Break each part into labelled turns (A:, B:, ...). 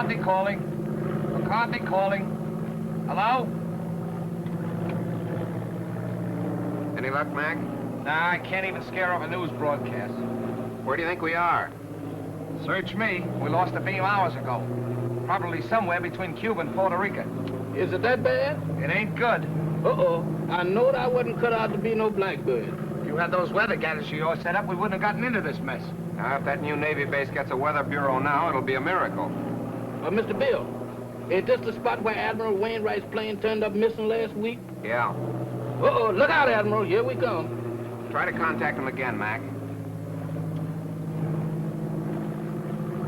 A: McCarthy calling. McCarthy calling. Hello?
B: Any luck, Mac?
A: Nah, I can't even scare off a news broadcast.
B: Where do you think we are?
A: Search me. We lost a beam hours ago. Probably somewhere between Cuba and Puerto Rico.
C: Is it that bad?
A: It ain't good.
C: Uh-oh. I knowed I wasn't cut out to be no blackbird.
A: If you had those weather gadgets of yours set up, we wouldn't have gotten into this mess.
B: Now, if that new Navy base gets a weather bureau now, it'll be a miracle.
C: Mr. Bill, is this the spot where Admiral Wainwright's plane turned up missing last week?
B: Yeah.
C: Uh-oh. Look out, Admiral. Here we come.
B: Try to contact him again, Mac.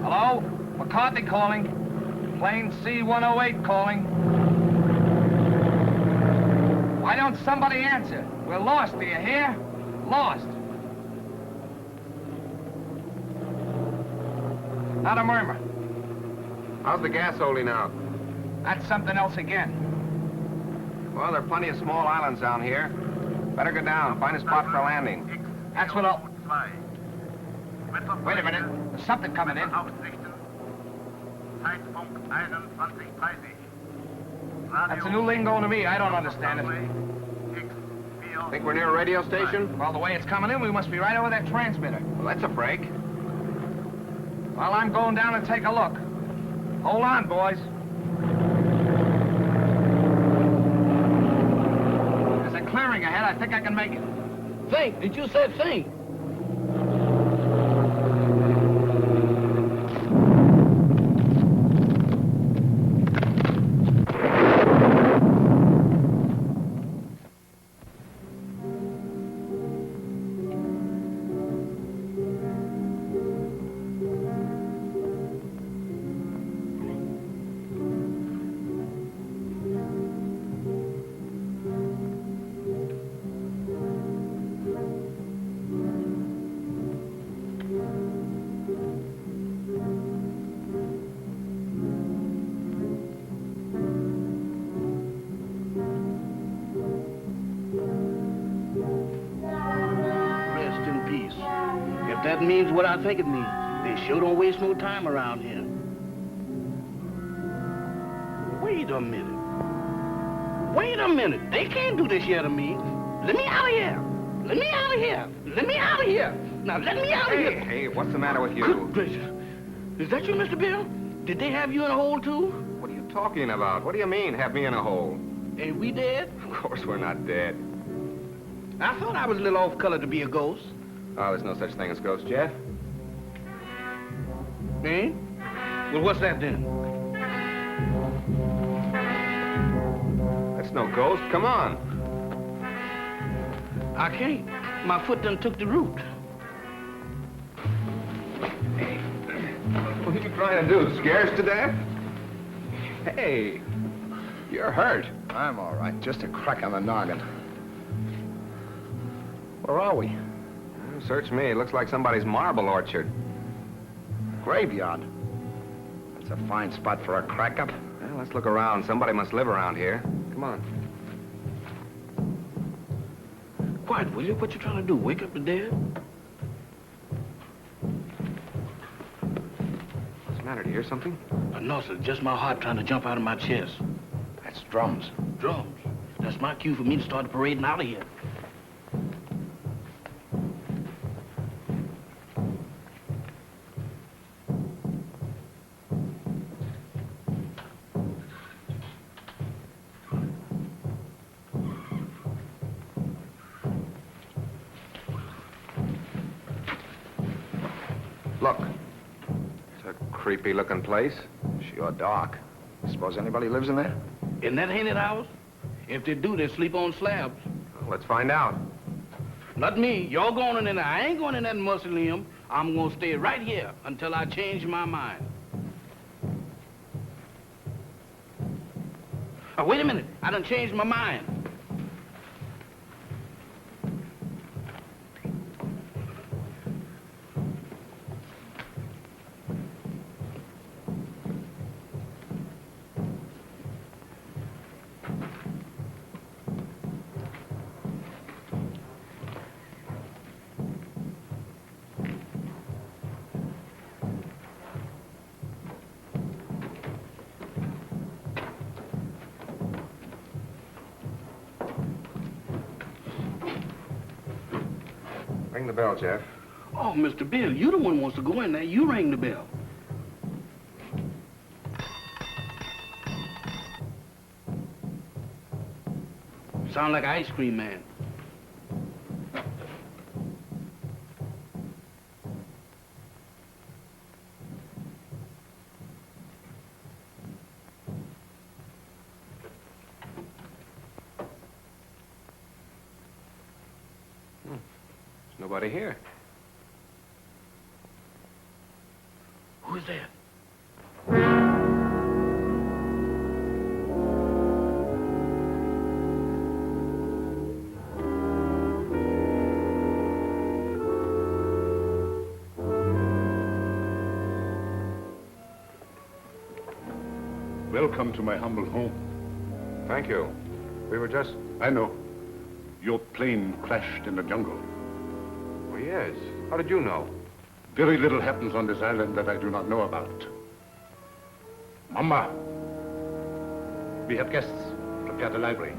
A: Hello? McCarthy calling. Plane C-108 calling. Why don't somebody answer? We're lost, do you hear? Lost. Not a murmur.
B: How's the gas holding out?
A: That's something else again.
B: Well, there are plenty of small islands down here. Better go down, find a spot for landing.
A: That's what I'll... Wait a minute. There's something coming in. That's a new lingo to me. I don't understand it.
B: Think we're near a radio station?
A: Well, the way it's coming in, we must be right over that transmitter.
B: Well, that's a break.
A: Well, I'm going down and take a look. Hold on, boys. There's a clearing ahead. I think I can make it.
C: Think. Did you say think? That means what I think it means. They sure don't waste no time around here. Wait a minute. Wait a minute. They can't do this here to me. Let me out of here. Let me out of here. Let me out of here. Now, let me out of here.
B: Hey, what's the matter with you?
C: Good gracious. Is that you, Mr. Bill? Did they have you in a hole, too?
B: What are you talking about? What do you mean, have me in a hole?
C: Ain't we dead?
B: Of course we're not dead.
C: I thought I was a little off color to be a ghost.
B: Oh, there's no such thing as ghosts, Jeff.
C: Eh? Well, what's that then?
B: That's no ghost. Come on.
C: I can't. My foot done took the root.
B: Hey, what are you trying to do? Scare us to death? Hey, you're hurt.
D: I'm all right. Just a crack on the noggin. Where are we?
B: Search me. It looks like somebody's marble orchard.
D: Graveyard. That's a fine spot for a crack-up.
B: Well, let's look around. Somebody must live around here. Come on.
C: Quiet, will you? What you trying to do? Wake up the dead?
B: What's the matter? Do you hear something?
C: No, sir. Just my heart trying to jump out of my chest.
D: That's drums.
C: Drums. That's my cue for me to start parading out of here.
B: Look. It's a creepy-looking place.
D: Sure dark. Suppose anybody lives in there?
C: Isn't that haunted house? If they do, they sleep on slabs.
B: Well, let's find out.
C: Not me. You're going in there. I ain't going in that mausoleum. I'm going to stay right here until I change my mind. Oh, wait a minute. I done changed my mind.
B: bell, Jeff.
C: Oh, Mr. Bill, you the one who wants to go in there. You ring the bell. Sound like an ice cream man.
B: There's nobody here.
C: Who's that?
E: Welcome to my humble home.
B: Thank you. We were just...
E: I know. Your plane crashed in the jungle.
B: Oh, yes. How did you know?
E: Very little happens on this island that I do not know about. Mama, we have guests. Prepare the library.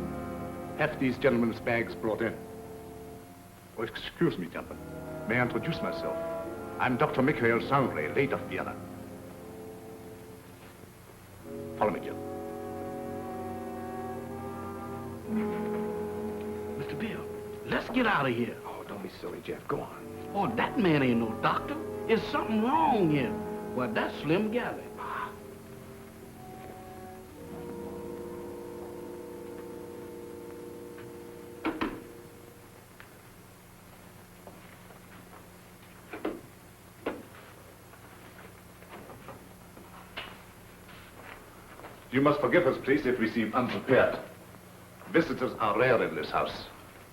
E: Have these gentlemen's bags brought in. Oh, excuse me, gentlemen. May I introduce myself? I'm Dr. Michael Sangre, late of Vienna. Follow me, Jill.
C: Mr. Bill, let's get out of here.
B: Oh, don't be silly, Jeff. Go on.
C: Oh, that man ain't no doctor. There's something wrong here. Well, that's Slim Galley.
E: You must forgive us, please, if we seem unprepared. Visitors are rare in this house.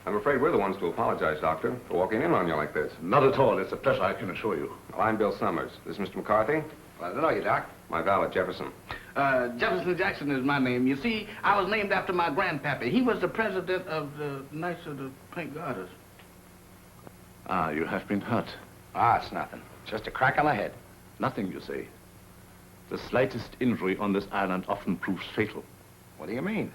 B: I'm afraid we're the ones to apologize, Doctor, for walking in on you like this.
E: Not at all. It's a pleasure, I can assure you.
B: Well, I'm Bill Summers. This is Mr. McCarthy.
D: Glad to know you, Doc.
B: My valet, Jefferson.
C: Jefferson Jackson is my name. You see, I was named after my grandpappy. He was the president of the Knights of the Pink Garters.
E: Ah, you have been hurt.
D: Ah, it's nothing. Just a crack on the head.
E: Nothing, you say. The slightest injury on this island often proves fatal.
D: What do you mean?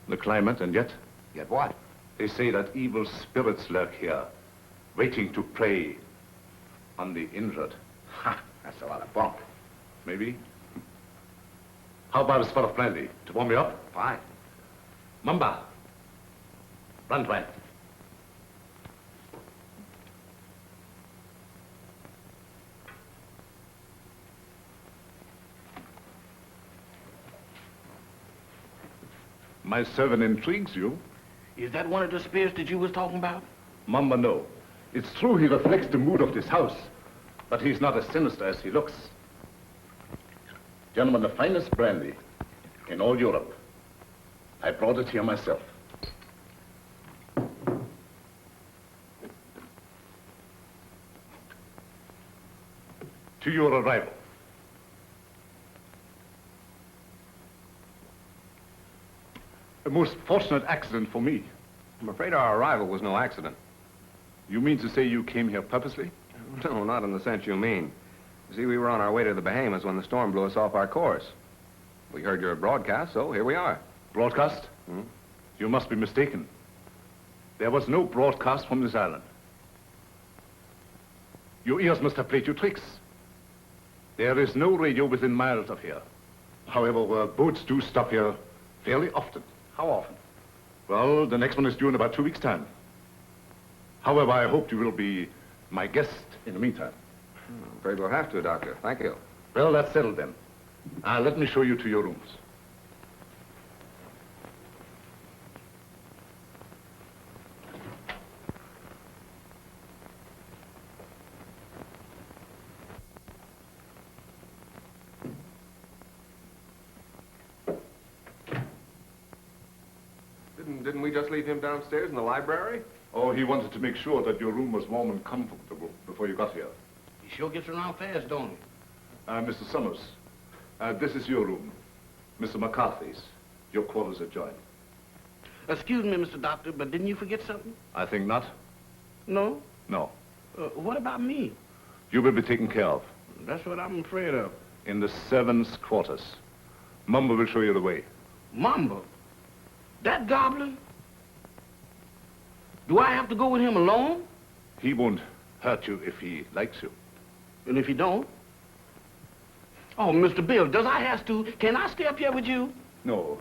E: The climate, and yet,
D: Yet what?
E: they say that evil spirits lurk here, waiting to prey on the injured.
D: Ha! That's a lot of bunk.
E: Maybe. How about a spot of brandy to warm you up?
D: Fine.
E: Mamba, Brandwein. My servant intrigues you.
C: Is that one of the spirits that you was talking about?
E: Mamba, no. It's true he reflects the mood of this house, but he's not as sinister as he looks. Gentlemen, the finest brandy in all Europe. I brought it here myself. To your arrival. A most fortunate accident for me.
B: I'm afraid our arrival was no accident.
E: You mean to say you came here purposely?
B: No, not in the sense you mean. You see, we were on our way to the Bahamas when the storm blew us off our course. We heard your broadcast, so here we are.
E: Broadcast?
B: Hmm?
E: You must be mistaken. There was no broadcast from this island. Your ears must have played you tricks. There is no radio within miles of here. However, boats do stop here fairly often.
D: How often?
E: Well, the next one is due in about 2 weeks' time. However, I hope you will be my guest in the meantime.
B: I'm afraid we'll have to, Doctor. Thank you.
E: Well, that's settled then. Let me show you to your rooms.
B: Didn't we just leave him downstairs in the library?
E: Oh, he wanted to make sure that your room was warm and comfortable before you got here.
C: He sure gets around fast, don't he?
E: Mr. Summers, this is your room. Mr. McCarthy's. Your quarters adjoin.
C: Excuse me, Mr. Doctor, but didn't you forget something?
E: I think not.
C: No?
E: No.
C: What about me?
E: You will be taken care of.
C: That's what I'm afraid of.
E: In the servants' quarters. Mumba will show you the way.
C: Mamba? That goblin? Do I have to go with him alone?
E: He won't hurt you if he likes you.
C: And if he don't? Oh, Mr. Bill, does I have to? Can I stay up here with you?
E: No.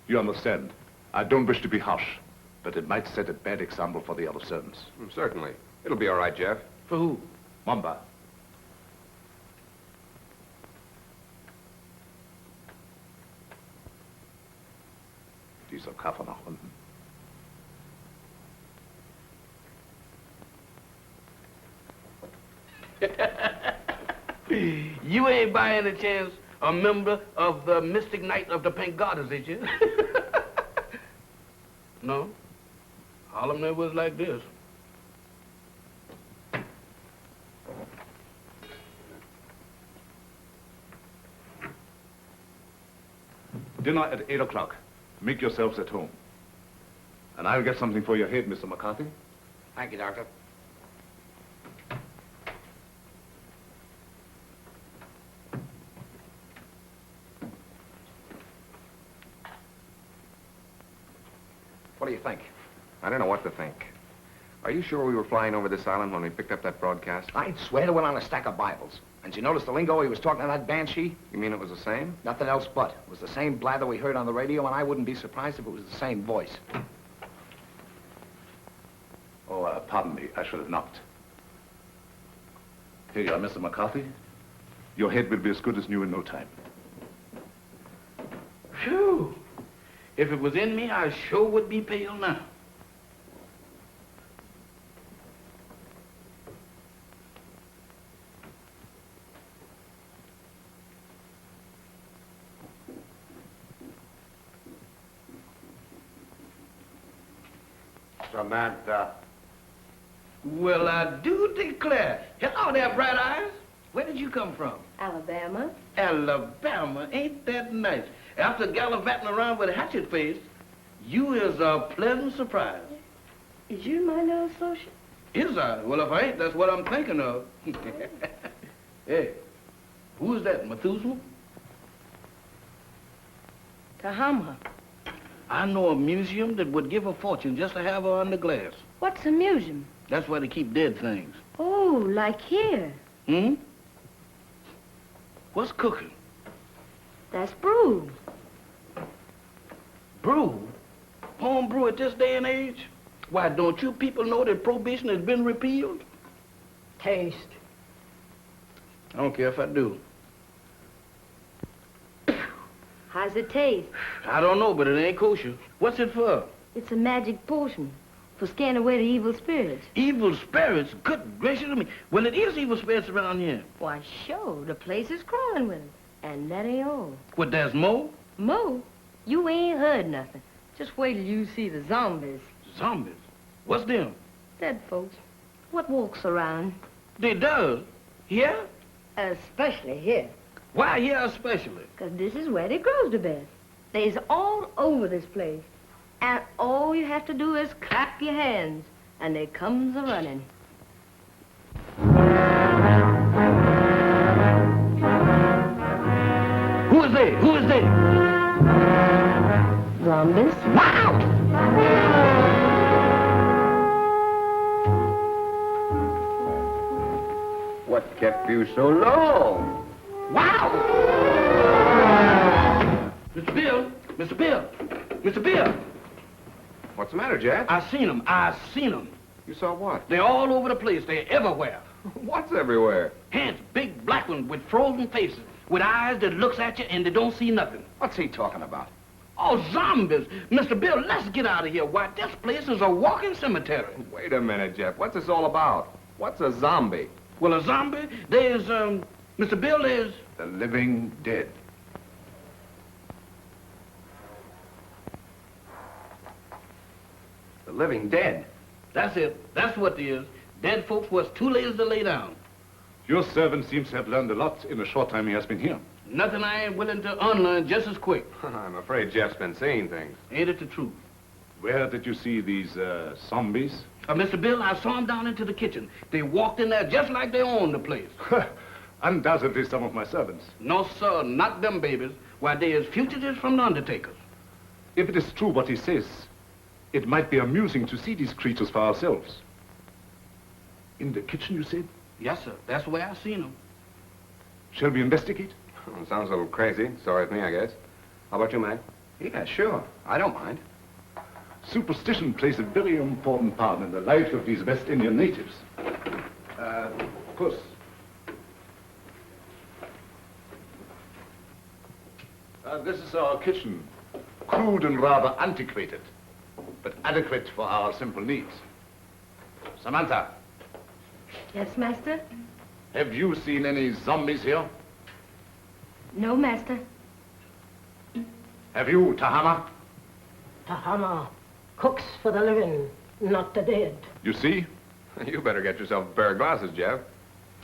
E: You understand. I don't wish to be harsh, but it might set a bad example for the other servants.
B: Certainly. It'll be all right, Jeff.
C: For who?
E: Mamba. Dieser Koffer nach unten.
C: You ain't by any chance a member of the Mystic Knight of the Pink Garters, is you? No? All of them never was like this.
E: Dinner at 8 o'clock. Make yourselves at home. And I'll get something for your head, Mr. McCarthy.
D: Thank you, Doctor. What do you think?
B: I don't know what to think. Are you sure we were flying over this island when we picked up that broadcast?
D: I'd swear to it on a stack of Bibles. And you notice the lingo he was talking to that banshee?
B: You mean it was the same?
D: Nothing else but. It was the same blather we heard on the radio, and I wouldn't be surprised if it was the same voice.
E: Oh, pardon me. I should have knocked. Here you are, Mr. McCarthy. Your head will be as good as new in no time.
C: Phew. If it was in me, I sure would be pale now.
D: Samantha.
C: Well, I do declare. Hello there, Bright Eyes. Where did you come from?
F: Alabama.
C: Alabama. Ain't that nice? After gallivanting around with a hatchet face, you is a pleasant surprise.
F: Is you my new associate?
C: Is I? Well, if I ain't, that's what I'm thinking of. Hey, who is that, Methuselah?
F: Tahama.
C: I know a museum that would give a fortune just to have her under glass.
F: What's a museum?
C: That's where they keep dead things.
F: Oh, like here.
C: Hmm? What's cooking?
F: That's brew.
C: Brew? Home brew at this day and age? Why, don't you people know that prohibition has been repealed?
F: Taste.
C: I don't care if I do.
F: How's it taste?
C: I don't know, but it ain't kosher. What's it for?
F: It's a magic potion for scaring away the evil spirits.
C: Evil spirits? Good gracious of me. Well, it is evil spirits around here.
F: Why, sure, the place is crawling with them. And that ain't all.
C: What, there's more?
F: Mo, you ain't heard nothing. Just wait till you see the zombies.
C: Zombies? What's them?
F: Dead folks. What walks around?
C: They does? Here?
F: Especially here.
C: Why here especially?
F: 'Cause this is where they grows the best. They's all over this place. And all you have to do is clap your hands, and they comes a-running.
C: Who is they? Who is they?
F: Zombies.
C: Wow!
B: What kept you so long?
C: Wow! Mr. Bill! Mr. Bill! Mr. Bill!
B: What's the matter, Jeff?
C: I seen them. I seen them.
B: You saw what?
C: They're all over the place. They're everywhere.
B: What's everywhere?
C: Hands, big black ones with frozen faces, with eyes that looks at you and they don't see nothing.
D: What's he talking about?
C: Oh, zombies! Mr. Bill, let's get out of here. Why, this place is a walking cemetery.
B: Wait a minute, Jeff. What's this all about? What's a zombie?
C: Well, a zombie, there's, Mr. Bill, there's...
E: The living dead.
D: The living dead.
C: That's it. That's what it is. Dead folks was too lazy to lay down.
E: Your servant seems to have learned a lot in the short time he has been here.
C: Nothing I ain't willing to unlearn just as quick.
B: I'm afraid Jeff's been seeing things.
C: Ain't it the truth?
E: Where did you see these, zombies?
C: Mr. Bill, I saw them down into the kitchen. They walked in there just like they owned the place.
E: Undoubtedly some of my servants.
C: No, sir, not them babies. Why, they is fugitives from the undertakers.
E: If it is true what he says, it might be amusing to see these creatures for ourselves. In the kitchen, you said?
C: Yes, sir. That's the way I seen him.
E: Shall we investigate?
B: Well, sounds a little crazy. Sorry with me, I guess. How about you, Mac? Yeah, sure. I don't mind.
E: Superstition plays a very important part in the life of these West Indian natives. Puss. This is our kitchen. Crude and rather antiquated, but adequate for our simple needs. Samantha,
F: Yes, master?
E: have you seen any zombies here?
F: No, master.
E: Have you, Tahama?
G: Tahama cooks for the living, not the dead.
E: You see?
B: You better get yourself a pair of glasses, Jeff.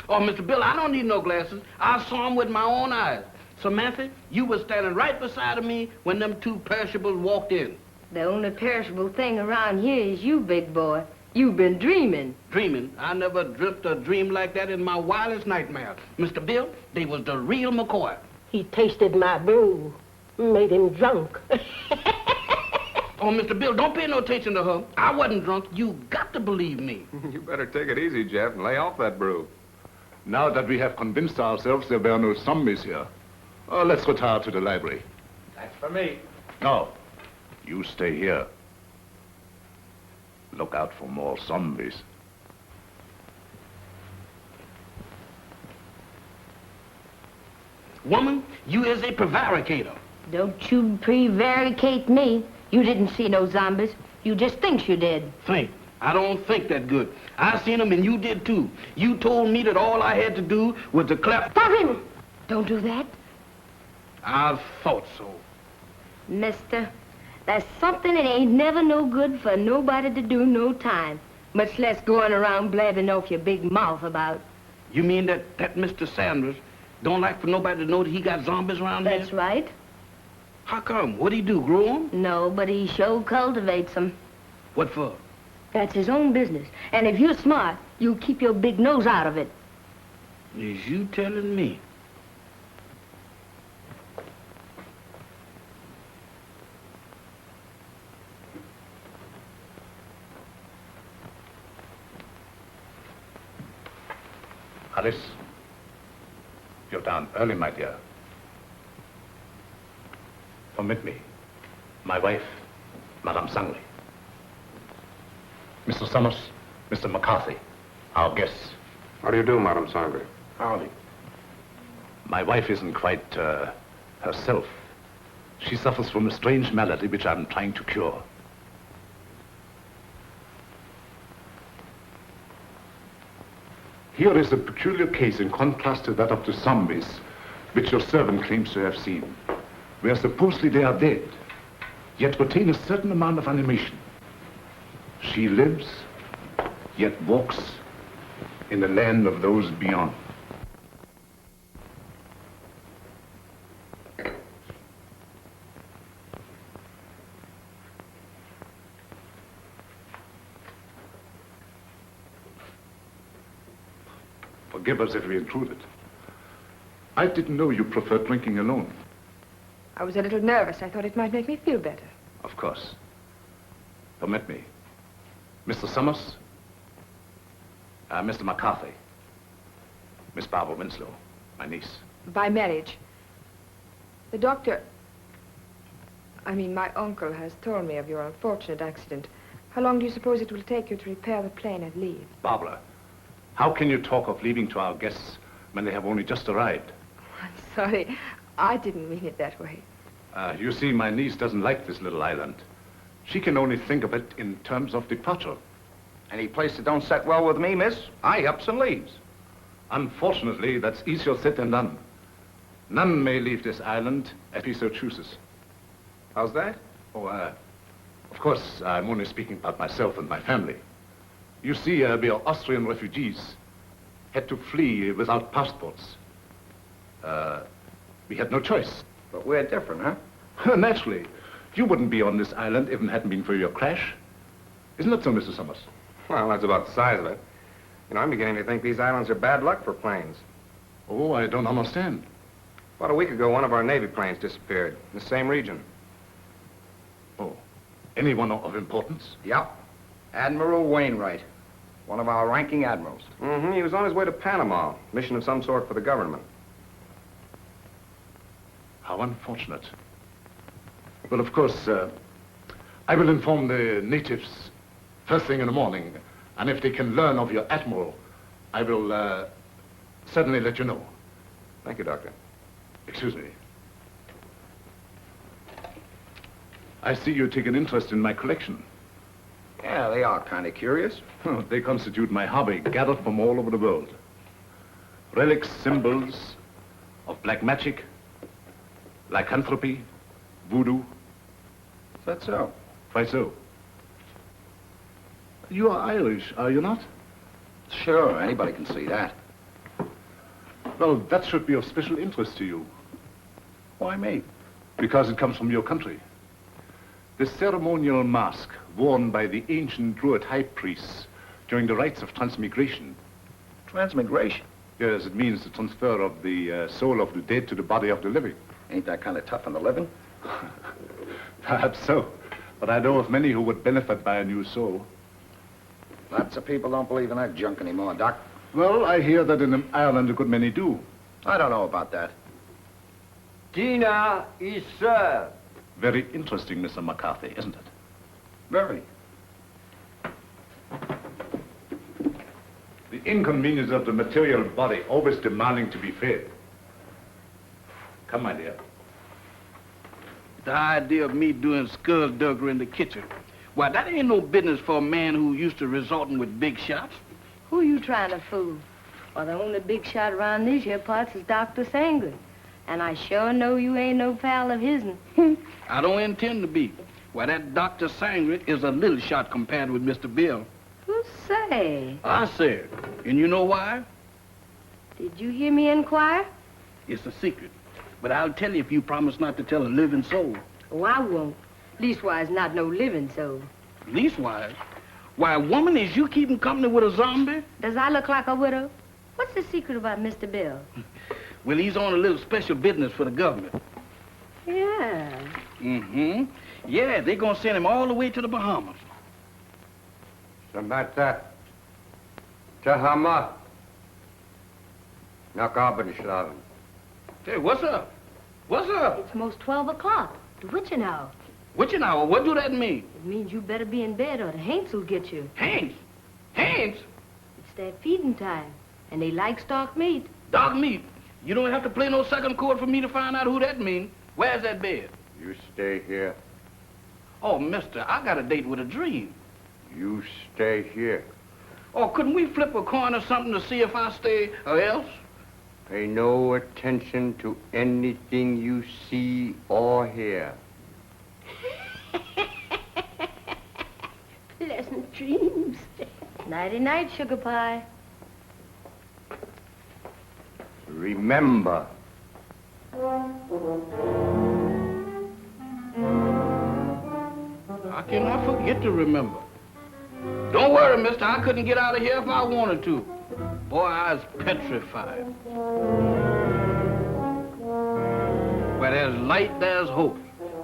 C: Oh, Mr. Bill, I don't need no glasses. I saw him with my own eyes. Samantha, you was standing right beside of me when them two perishables walked in.
F: The only perishable thing around here is you, big boy. You've been dreaming.
C: Dreaming? I never dreamt a dream like that in my wildest nightmare. Mr. Bill, they was the real McCoy.
G: He tasted my brew, made him drunk.
C: Oh, Mr. Bill, don't pay no attention to her. I wasn't drunk. You got to believe me.
B: You better take it easy, Jeff, and lay off that brew.
E: Now that we have convinced ourselves there were no zombies here, let's retire to the library.
A: That's for me.
E: No, you stay here. Look out for more zombies.
C: Woman, you is a prevaricator.
F: Don't you prevaricate me. You didn't see no zombies. You just think you did.
C: Think. I don't think that good. I seen them and you did too. You told me that all I had to do was to clap.
F: Stop him! Don't do that.
C: I thought so.
F: Mister, there's something that ain't never no good for nobody to do no time, much less going around blabbing off your big mouth about.
C: You mean that Mr. Sanders don't like for nobody to know that he got zombies around
F: That's
C: here?
F: right.
C: How come? What'd he do, grow them?
F: No, but he sure cultivates them.
C: What for?
F: That's his own business. And if you're smart, you'll keep your big nose out of it.
C: Is you telling me?
E: Alice, you're down early, my dear. Permit me. My wife, Madame Sangre. Mr. Summers, Mr. McCarthy, our guests.
B: How do you do, Madame Sangre?
E: Howdy. My wife isn't quite herself. She suffers from a strange malady which I'm trying to cure. Here is a peculiar case in contrast to that of the zombies, which your servant claims to have seen, where supposedly they are dead, yet retain a certain amount of animation. She lives, yet walks in the land of those beyond. Forgive us if we intruded. I didn't know you preferred drinking alone.
H: I was a little nervous. I thought it might make me feel better.
E: Of course. Permit me. Mr. Summers, Mr. McCarthy, Miss Barbara Winslow, my niece.
H: By marriage. The doctor... my uncle has told me of your unfortunate accident. How long do you suppose it will take you to repair the plane and leave?
E: Barbara, how can you talk of leaving to our guests when they have only just arrived?
H: I'm sorry. I didn't mean it that way.
E: You see, my niece doesn't like this little island. She can only think of it in terms of departure.
D: Any place that don't set well with me, miss, I ups and leaves.
E: Unfortunately, that's easier said than done. None may leave this island if he so chooses.
B: How's that?
E: Oh, of course, I'm only speaking about myself and my family. You see, we are Austrian refugees, had to flee without passports. We had no choice.
D: But we're different, huh?
E: Naturally. You wouldn't be on this island if it hadn't been for your crash. Isn't that so, Mr. Summers?
B: Well, that's about the size of it. You know, I'm beginning to think these islands are bad luck for planes.
E: Oh, I don't understand.
B: About a week ago, one of our Navy planes disappeared in the same region.
E: Oh, anyone of importance?
D: Yep. Admiral Wainwright. One of our ranking admirals.
B: Mm-hmm. He was on his way to Panama. Mission of some sort for the government.
E: How unfortunate. Well, of course, I will inform the natives first thing in the morning. And if they can learn of your admiral, I will certainly let you know.
B: Thank you, Doctor.
E: Excuse me. I see you take an interest in my collection.
D: Yeah, they are kind of curious.
E: They constitute my hobby, gathered from all over the world. Relics, symbols of black magic, lycanthropy, voodoo.
D: Is that so?
E: Why so? You are Irish, are you not?
D: Sure, anybody can see that.
E: Well, that should be of special interest to you.
D: Why me?
E: Because it comes from your country. The ceremonial mask worn by the ancient Druid high priests during the rites of transmigration.
D: Transmigration?
E: Yes, it means the transfer of the soul of the dead to the body of the living.
D: Ain't that kind of tough on the living?
E: Perhaps so. But I know of many who would benefit by a new soul.
D: Lots of people don't believe in that junk anymore, Doc.
E: Well, I hear that in Ireland a good many do.
D: I don't know about that.
I: Dinner is served.
E: Very interesting, Mr. McCarthy, isn't it?
D: Very.
E: The inconvenience of the material body always demanding to be fed. Come, my dear.
C: The idea of me doing skullduggery in the kitchen. Why, that ain't no business for a man who used to resorting with big shots.
F: Who you trying to fool? Well, the only big shot around these here parts is Dr. Sangre. And I sure know you ain't no pal of his'n.
C: I don't intend to be. Why, that Dr. Sangre is a little shot compared with Mr. Bill.
F: Who say?
C: I said. And you know why?
F: Did you hear me inquire?
C: It's a secret. But I'll tell you if you promise not to tell a living soul.
F: Oh, I won't. Leastwise, not no living soul.
C: Leastwise? Why, woman, is you keeping company with a zombie?
F: Does I look like a widow? What's the secret about Mr. Bill?
C: Well, he's on a little special business for the government.
F: Yeah.
C: Mm-hmm. Yeah, they're gonna send him all the way to the Bahamas.
I: Samata. Tahama. Nakabanishlavin.
C: Hey, what's up? What's up?
F: It's most 12 o'clock. The witching hour.
C: Witching hour? What do that mean?
F: It means you better be in bed or the Haints will get you.
C: Haints? Haints?
F: It's their feeding time, and they like stock meat.
C: Dog meat. You don't have to play no second chord for me to find out who that means. Where's that bed?
I: You stay here.
C: Oh, mister, I got a date with a dream.
I: You stay here.
C: Oh, couldn't we flip a coin or something to see if I stay or else?
I: Pay no attention to anything you see or hear.
F: Pleasant dreams. Nighty-night, sugar pie.
I: Remember.
C: How can I forget to remember? Don't worry, mister. I couldn't get out of here if I wanted to. Boy, I was petrified. Where there's light, there's hope.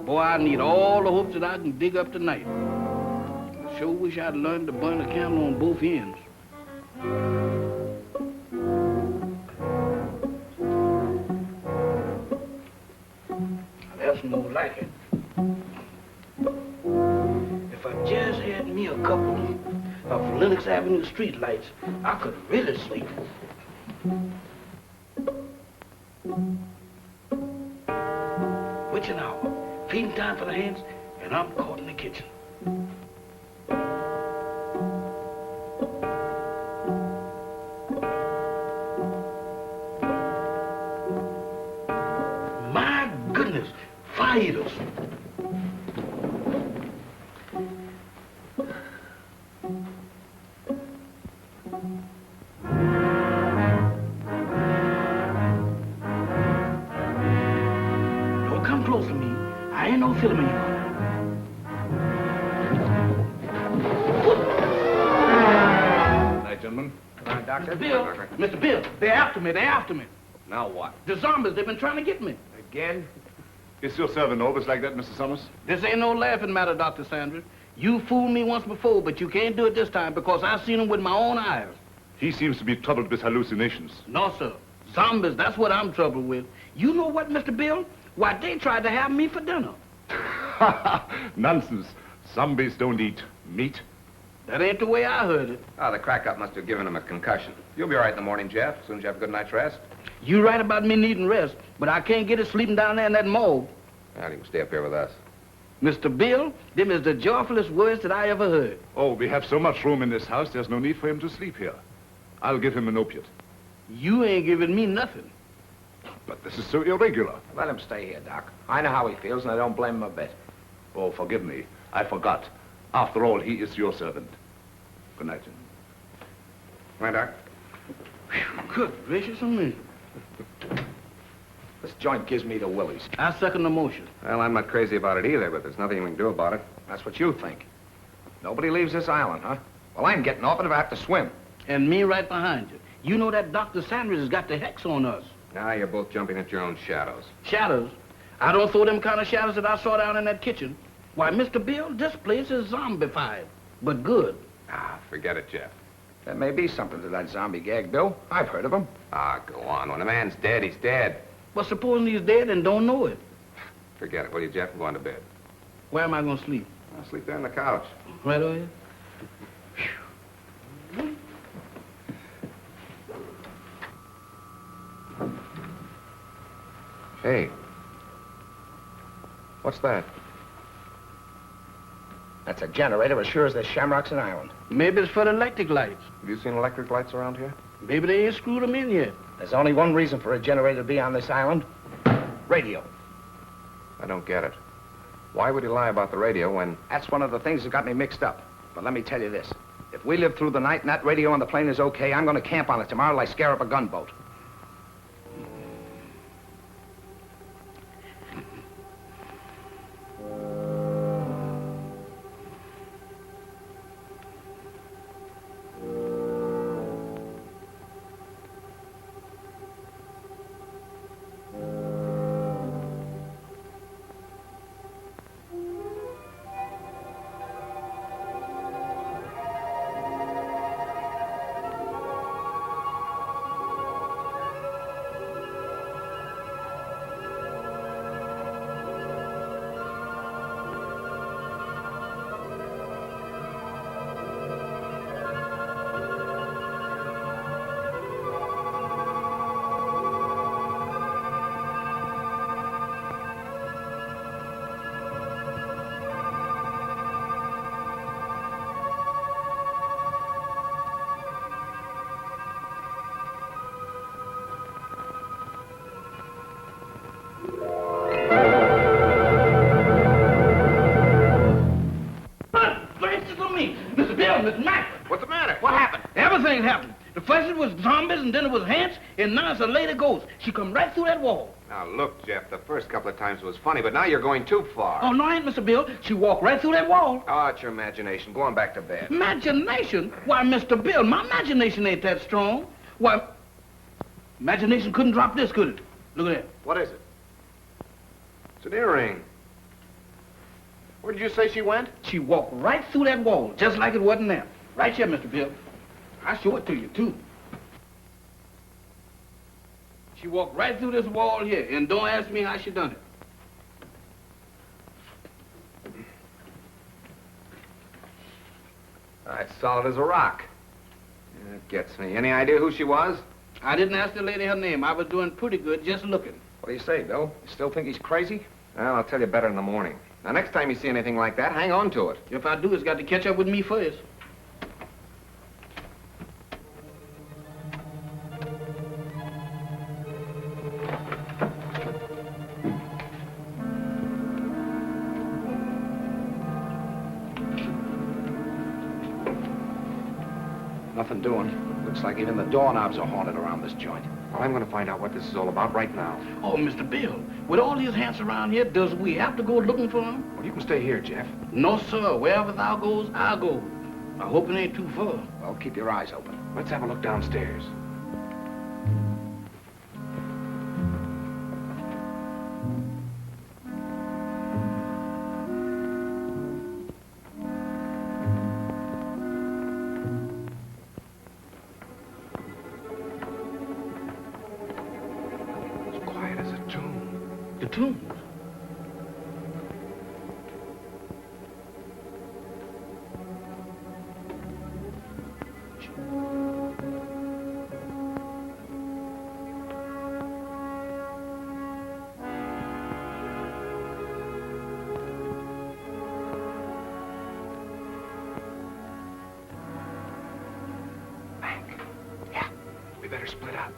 C: Boy, I need all the hopes that I can dig up tonight. I sure wish I'd learned to burn a candle on both ends. That's more like it. If I just had me a couple of Lenox Avenue streetlights, I could really sleep. Witching hour, feeding time for the hands, and I'm caught in the kitchen. My goodness, fighters. Don't come close to me. I ain't no filming you.
E: Night, gentlemen.
D: Doctor?
C: Bill, Mr. Bill, they're after me, they're after me.
B: Now what?
C: The zombies, they've been trying to get me.
B: Again?
E: Is your servant always like that, Mr. Summers?
C: This ain't no laughing matter, Dr. Sanders. You fooled me once before, but you can't do it this time because I've seen him with my own eyes.
E: He seems to be troubled with hallucinations.
C: No, sir. Zombies, that's what I'm troubled with. You know what, Mr. Bill? Why, they tried to have me for dinner.
E: Nonsense. Zombies don't eat meat.
C: That ain't the way I heard it.
B: Oh, the crack-up must have given him a concussion. You'll be all right in the morning, Jeff, as soon as you have a good night's rest.
C: You right about me needing rest, but I can't get it sleeping down there in that morgue.
B: Well, you can stay up here with us.
C: Mr. Bill, them is the joyfulest words that I ever heard.
E: Oh, we have so much room in this house, there's no need for him to sleep here. I'll give him an opiate.
C: You ain't giving me nothing.
E: But this is so irregular.
D: Let him stay here, Doc. I know how he feels, and I don't blame him a bit.
E: Oh, forgive me. I forgot. After all, he is your servant. Good night, gentlemen.
B: Right, Doc?
C: Good gracious of me.
D: This joint gives me the willies.
C: I second the motion.
B: Well, I'm not crazy about it either, but there's nothing we can do about it.
D: That's what you think. Nobody leaves this island, huh? Well, I'm getting off it if I have to swim.
C: And me right behind you. You know that Dr. Sanders has got the hex on us.
B: Now you're both jumping at your own shadows.
C: Shadows? I don't throw them kind of shadows that I saw down in that kitchen. Why, Mr. Bill, this place is zombified, but good.
B: Ah, forget it, Jeff.
D: There may be something to that zombie gag, Bill. I've heard of them.
B: Ah, go on. When a man's dead, he's dead.
C: But supposing he's dead and don't know it,
B: Forget it, will you, Jeff? Go on to bed.
C: where am I going to sleep?
B: I'll sleep there on the couch.
C: Right over here?
B: Hey. What's that?
D: That's a generator as sure as there's shamrocks in Ireland.
C: Maybe it's for the electric lights.
B: Have you seen electric lights around here?
C: Maybe they ain't screwed them in yet.
D: There's only one reason for a generator to be on this island. Radio.
B: I don't get it. Why would he lie about the radio when...
D: That's one of the things that got me mixed up. But let me tell you this. If we live through the night and that radio on the plane is okay, I'm going to camp on it tomorrow like scare up a gunboat.
B: What's the matter? What happened?
C: Everything happened. The first it was zombies, and then it was ants, and now it's a lady ghost. She come right through that wall.
B: Now, look, Jeff, the first couple of times it was funny, but now you're going too far.
C: Oh, no, I ain't, Mr. Bill. She walked right through that wall.
B: Oh, it's your imagination. Go on back to bed.
C: Imagination? Why, Mr. Bill, my imagination ain't that strong. Why, imagination couldn't drop this, could it? Look at that.
B: What is it? It's an earring. Where did you say she went?
C: She walked right through that wall, just like it wasn't there. Right here, Mr. Bill. I'll show it to you, too. She walked right through this wall here, and don't ask me how she done it.
B: It's solid as a rock. It gets me. Any idea who she was?
C: I didn't ask the lady her name. I was doing pretty good just looking.
D: What do you say, Bill? You still think he's crazy?
B: Well, I'll tell you better in the morning. Now, next time you see anything like that, hang on to it.
C: If I do, it's got to catch up with me first.
D: Nothing doing. Looks like even the doorknobs are haunted around this joint.
B: Well, I'm going to find out what this is all about right now.
C: Oh, Mr. Bill, with all these ants around here, does we have to go looking for them?
D: Well, you can stay here, Jeff.
C: No, sir. Wherever thou goes, I'll go. I hope it ain't too far.
D: Well, keep your eyes open.
B: Let's have a look downstairs.
C: The tombs.
D: Better split up.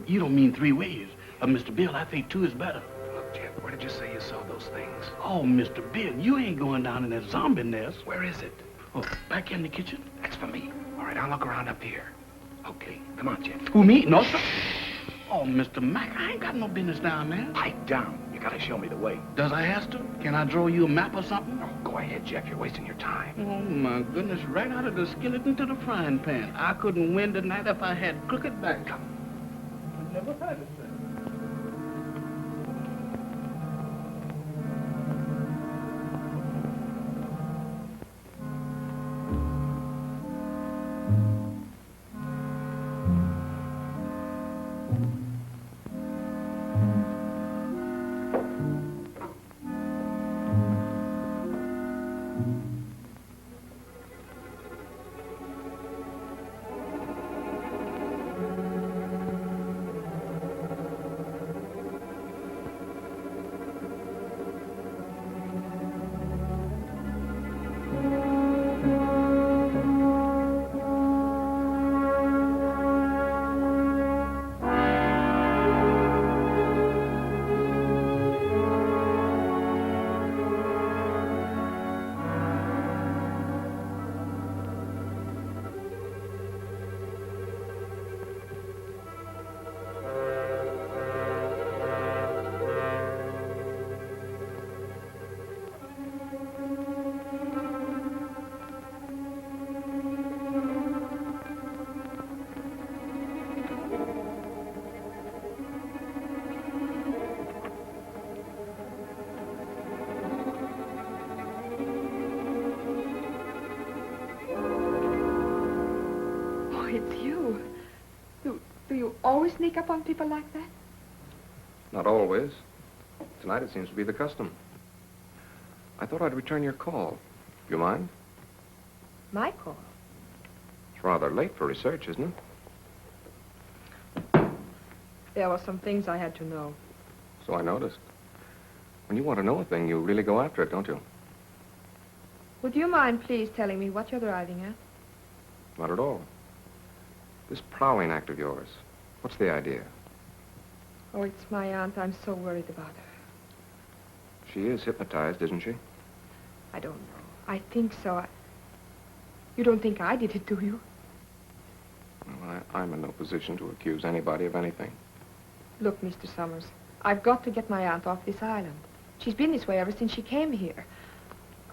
C: You don't mean 3 ways. Mr. Bill, I think 2 is better.
D: Look, Jeff, where did you say you saw those things?
C: Oh, Mr. Bill, you ain't going down in that zombie nest.
D: Where is it?
C: Oh, back in the kitchen.
D: That's for me. All right, I'll look around up here. Okay, come on, Jeff.
C: Who, me? No, sir. Oh, Mr. Mac, I ain't got no business down there.
D: Pipe down. You gotta show me the way.
C: Does I have to? Can I draw you a map or something?
D: Oh, go ahead, Jeff. You're wasting your time.
C: Oh, my goodness, right out of the skillet into the frying pan. I couldn't win tonight if I had crooked back.
D: Come.
C: I never had it, sir.
H: It's you. Do you always sneak up on people like that?
B: Not always. Tonight it seems to be the custom. I thought I'd return your call. Do you mind?
H: My call?
B: It's rather late for research, isn't it?
H: There were some things I had to know.
B: So I noticed. When you want to know a thing, you really go after it, don't you?
H: Would you mind please telling me what you're driving at?
B: Not at all. This prowling act of yours, what's the idea?
H: Oh, it's my aunt. I'm so worried about her.
B: She is hypnotized, isn't she?
H: I don't know. I think so. You don't think I did it, do you?
B: Well, I'm in no position to accuse anybody of anything.
H: Look, Mr. Summers, I've got to get my aunt off this island. She's been this way ever since she came here.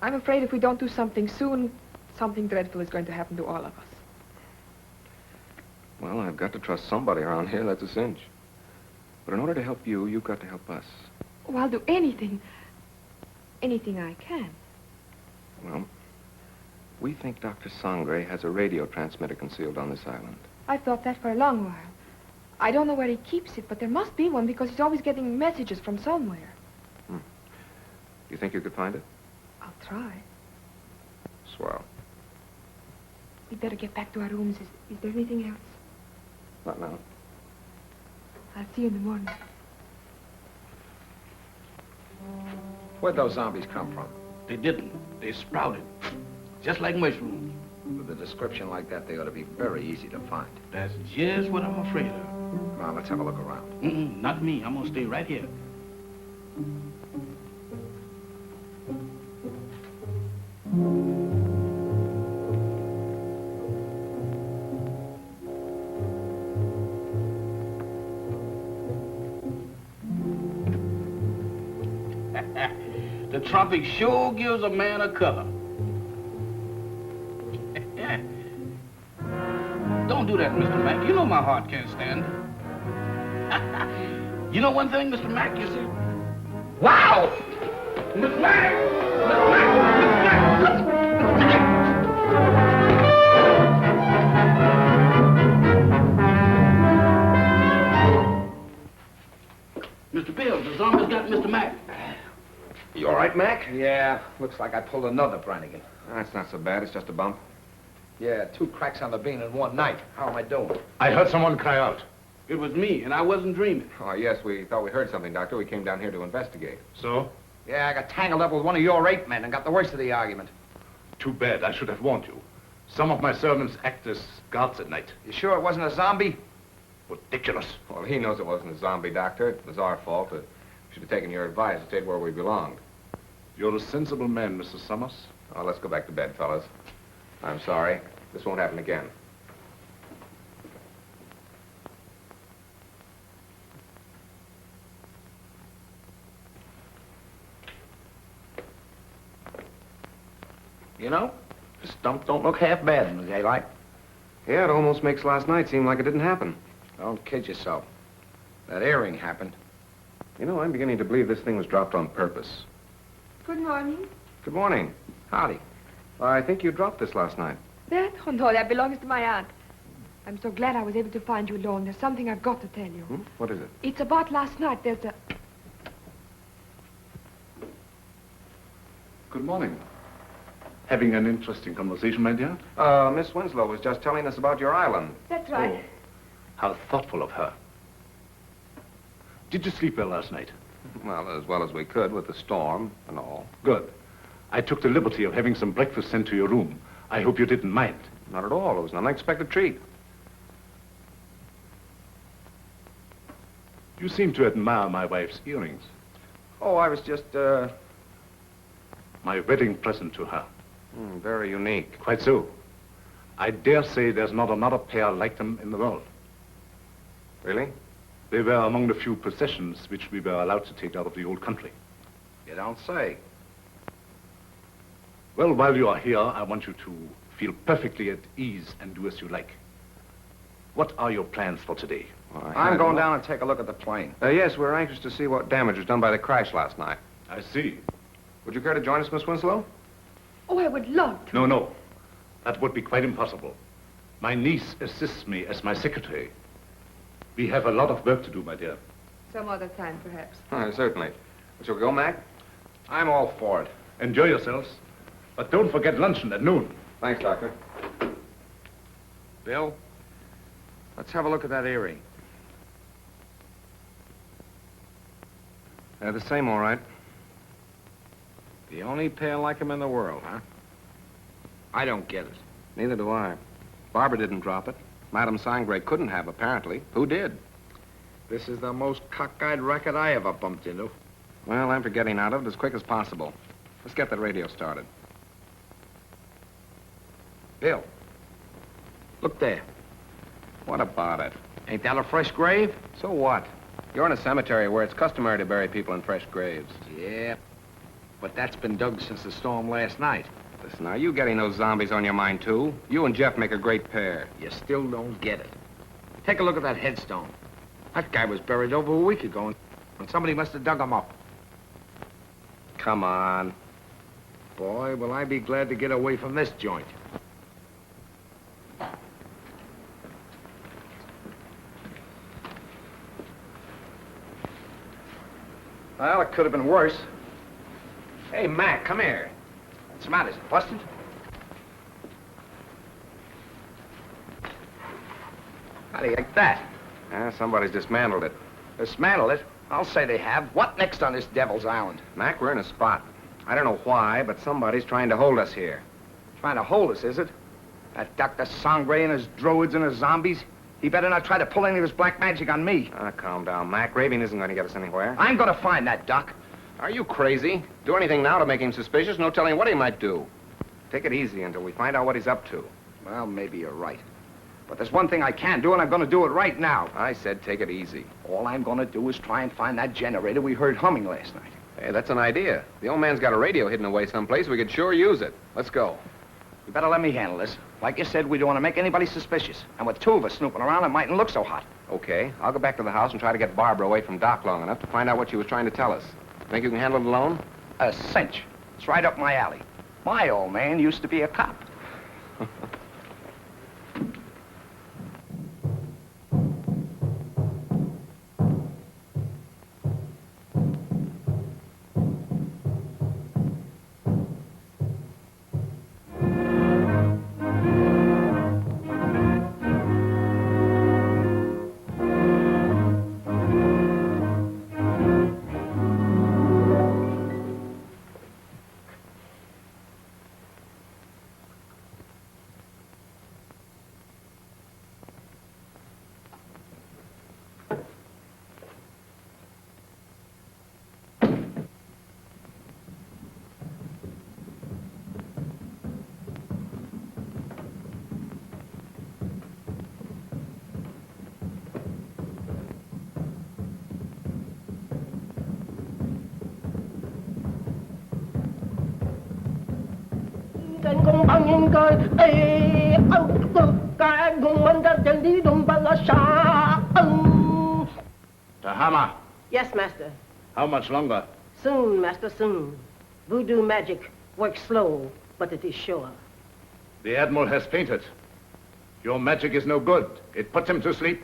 H: I'm afraid if we don't do something soon, something dreadful is going to happen to all of us.
B: Well, I've got to trust somebody around here, that's a cinch. But in order to help you, you've got to help us.
H: Oh, I'll do anything. Anything I can.
B: Well, we think Dr. Sangre has a radio transmitter concealed on this island.
H: I've thought that for a long while. I don't know where he keeps it, but there must be one because he's always getting messages from somewhere.
B: You think you could find it?
H: I'll try.
B: Swell.
H: We'd better get back to our rooms. Is there anything else?
B: Not now.
H: I'll see you in the morning.
D: Where'd those zombies come from?
C: They didn't. They sprouted. Just like mushrooms.
D: With a description like that, they ought to be very easy to find.
C: That's just what I'm afraid of.
D: Come on, let's have a look around.
C: Not me. I'm gonna stay right here. The tropic sure gives a man a color. Don't do that, Mr. Mack. You know my heart can't stand it. You know one thing, Mr. Mack, you see? Wow! Mr. Mack! Mr. Mack! Mr. Mack! Mr. Bill, the zombies got Mr. Mac.
B: You all right, Mac?
D: Yeah, looks like I pulled another Brannigan.
B: That's not so bad. It's just a bump.
D: Yeah, 2 cracks on the bean in one night. How am I doing?
E: I heard someone cry out.
C: It was me, and I wasn't dreaming.
B: Oh, yes, we thought we heard something, Doctor. We came down here to investigate.
E: So?
D: Yeah, I got tangled up with one of your 8 men and got the worst of the argument.
E: Too bad. I should have warned you. Some of my servants act as guards at night.
D: You sure it wasn't a zombie?
E: Ridiculous.
B: Well, he knows it wasn't a zombie, Doctor. It was our fault. We should have taken your advice and stayed where we belonged.
E: You're a sensible man, Mr. Summers.
B: Oh, let's go back to bed, fellas. I'm sorry. This won't happen again.
D: You know, the stump don't look half bad in the daylight.
B: Yeah, it almost makes last night seem like it didn't happen.
D: Don't kid yourself. That earring happened.
B: You know, I'm beginning to believe this thing was dropped on purpose.
H: Good morning.
B: Good morning.
D: Howdy.
B: I think you dropped this last night.
H: That? Oh, no, that belongs to my aunt. I'm so glad I was able to find you alone. There's something I've got to tell you.
B: What is it?
H: It's about last night. There's a...
E: Good morning. Having an interesting conversation, my dear?
B: Miss Winslow was just telling us about your island.
H: That's right.
E: Oh, how thoughtful of her. Did you sleep well last night?
B: Well as we could with the storm and all.
E: Good. I took the liberty of having some breakfast sent to your room. I hope you didn't mind.
B: Not at all. It was an unexpected treat.
E: You seem to admire my wife's earrings.
D: Oh, I was just,
E: My wedding present to her.
B: Very unique.
E: Quite so. I dare say there's not another pair like them in the world.
B: Really?
E: They were among the few possessions which we were allowed to take out of the old country.
D: you don't say.
E: Well, while you are here, I want you to feel perfectly at ease and do as you like. What are your plans for today?
D: I'm going down and take a look at the plane.
B: Yes, we're anxious to see what damage was done by the crash last night.
E: I see.
B: Would you care to join us, Miss Winslow?
H: Oh, I would love to.
E: No. That would be quite impossible. My niece assists me as my secretary. We have a lot of work to do, my dear.
H: Some other time, perhaps.
B: Certainly. Shall we go, Mac?
D: I'm all for it.
E: Enjoy yourselves. But don't forget luncheon at noon.
B: Thanks, Doctor.
D: Bill, let's have a look at that earring.
B: The same, all right.
D: The only pair like him in the world, huh? I don't get it.
B: Neither do I. Barbara didn't drop it. Madame Sangre couldn't have, apparently. Who did?
D: This is the most cockeyed racket I ever bumped into.
B: Well, I'm for getting out of it as quick as possible. Let's get that radio started.
D: Bill, look there.
B: What about it?
D: Ain't that a fresh grave?
B: So what? You're in a cemetery where it's customary to bury people in fresh graves.
D: Yeah, but that's been dug since the storm last night.
B: Listen, are you getting those zombies on your mind, too? You and Jeff make a great pair.
D: You still don't get it. Take a look at that headstone. That guy was buried over a week ago, and somebody must have dug him up.
B: Come on.
D: Boy, will I be glad to get away from this joint. Well, it could have been worse. Hey, Mac, come here. What's the matter? Is it busted? How do you like that?
B: Somebody's dismantled it.
D: Dismantle it? I'll say they have. What next on this Devil's Island?
B: Mac, we're in a spot. I don't know why, but somebody's trying to hold us here.
D: Trying to hold us, is it? That Dr. Sangre and his druids and his zombies? He better not try to pull any of his black magic on me.
B: Calm down, Mac. Raving isn't going to get us anywhere.
D: I'm going to find that Doc.
B: Are you crazy? Do anything now to make him suspicious? No telling what he might do. Take it easy until we find out what he's up to.
D: Well, maybe you're right. But there's one thing I can do, and I'm going to do it right now.
B: I said take it easy.
D: All I'm going to do is try and find that generator we heard humming last night.
B: Hey, that's an idea. The old man's got a radio hidden away someplace. We could sure use it. Let's go.
D: You better let me handle this. Like you said, we don't want to make anybody suspicious. And with 2 of us snooping around, it mightn't look so hot.
B: Okay. I'll go back to the house and try to get Barbara away from Doc long enough to find out what she was trying to tell us. Think you can handle it alone?
D: A cinch. It's right up my alley. My old man used to be a cop.
G: công bằng nhân coi ê ông cực cái cùng mình đã chân đi đồng bằng ở xa
E: Tahama,
G: Yes, master.
E: how much longer?
G: Soon, master, soon. Voodoo magic works slow, but it is sure.
E: The Admiral has fainted. Your magic is no good. It puts him to sleep.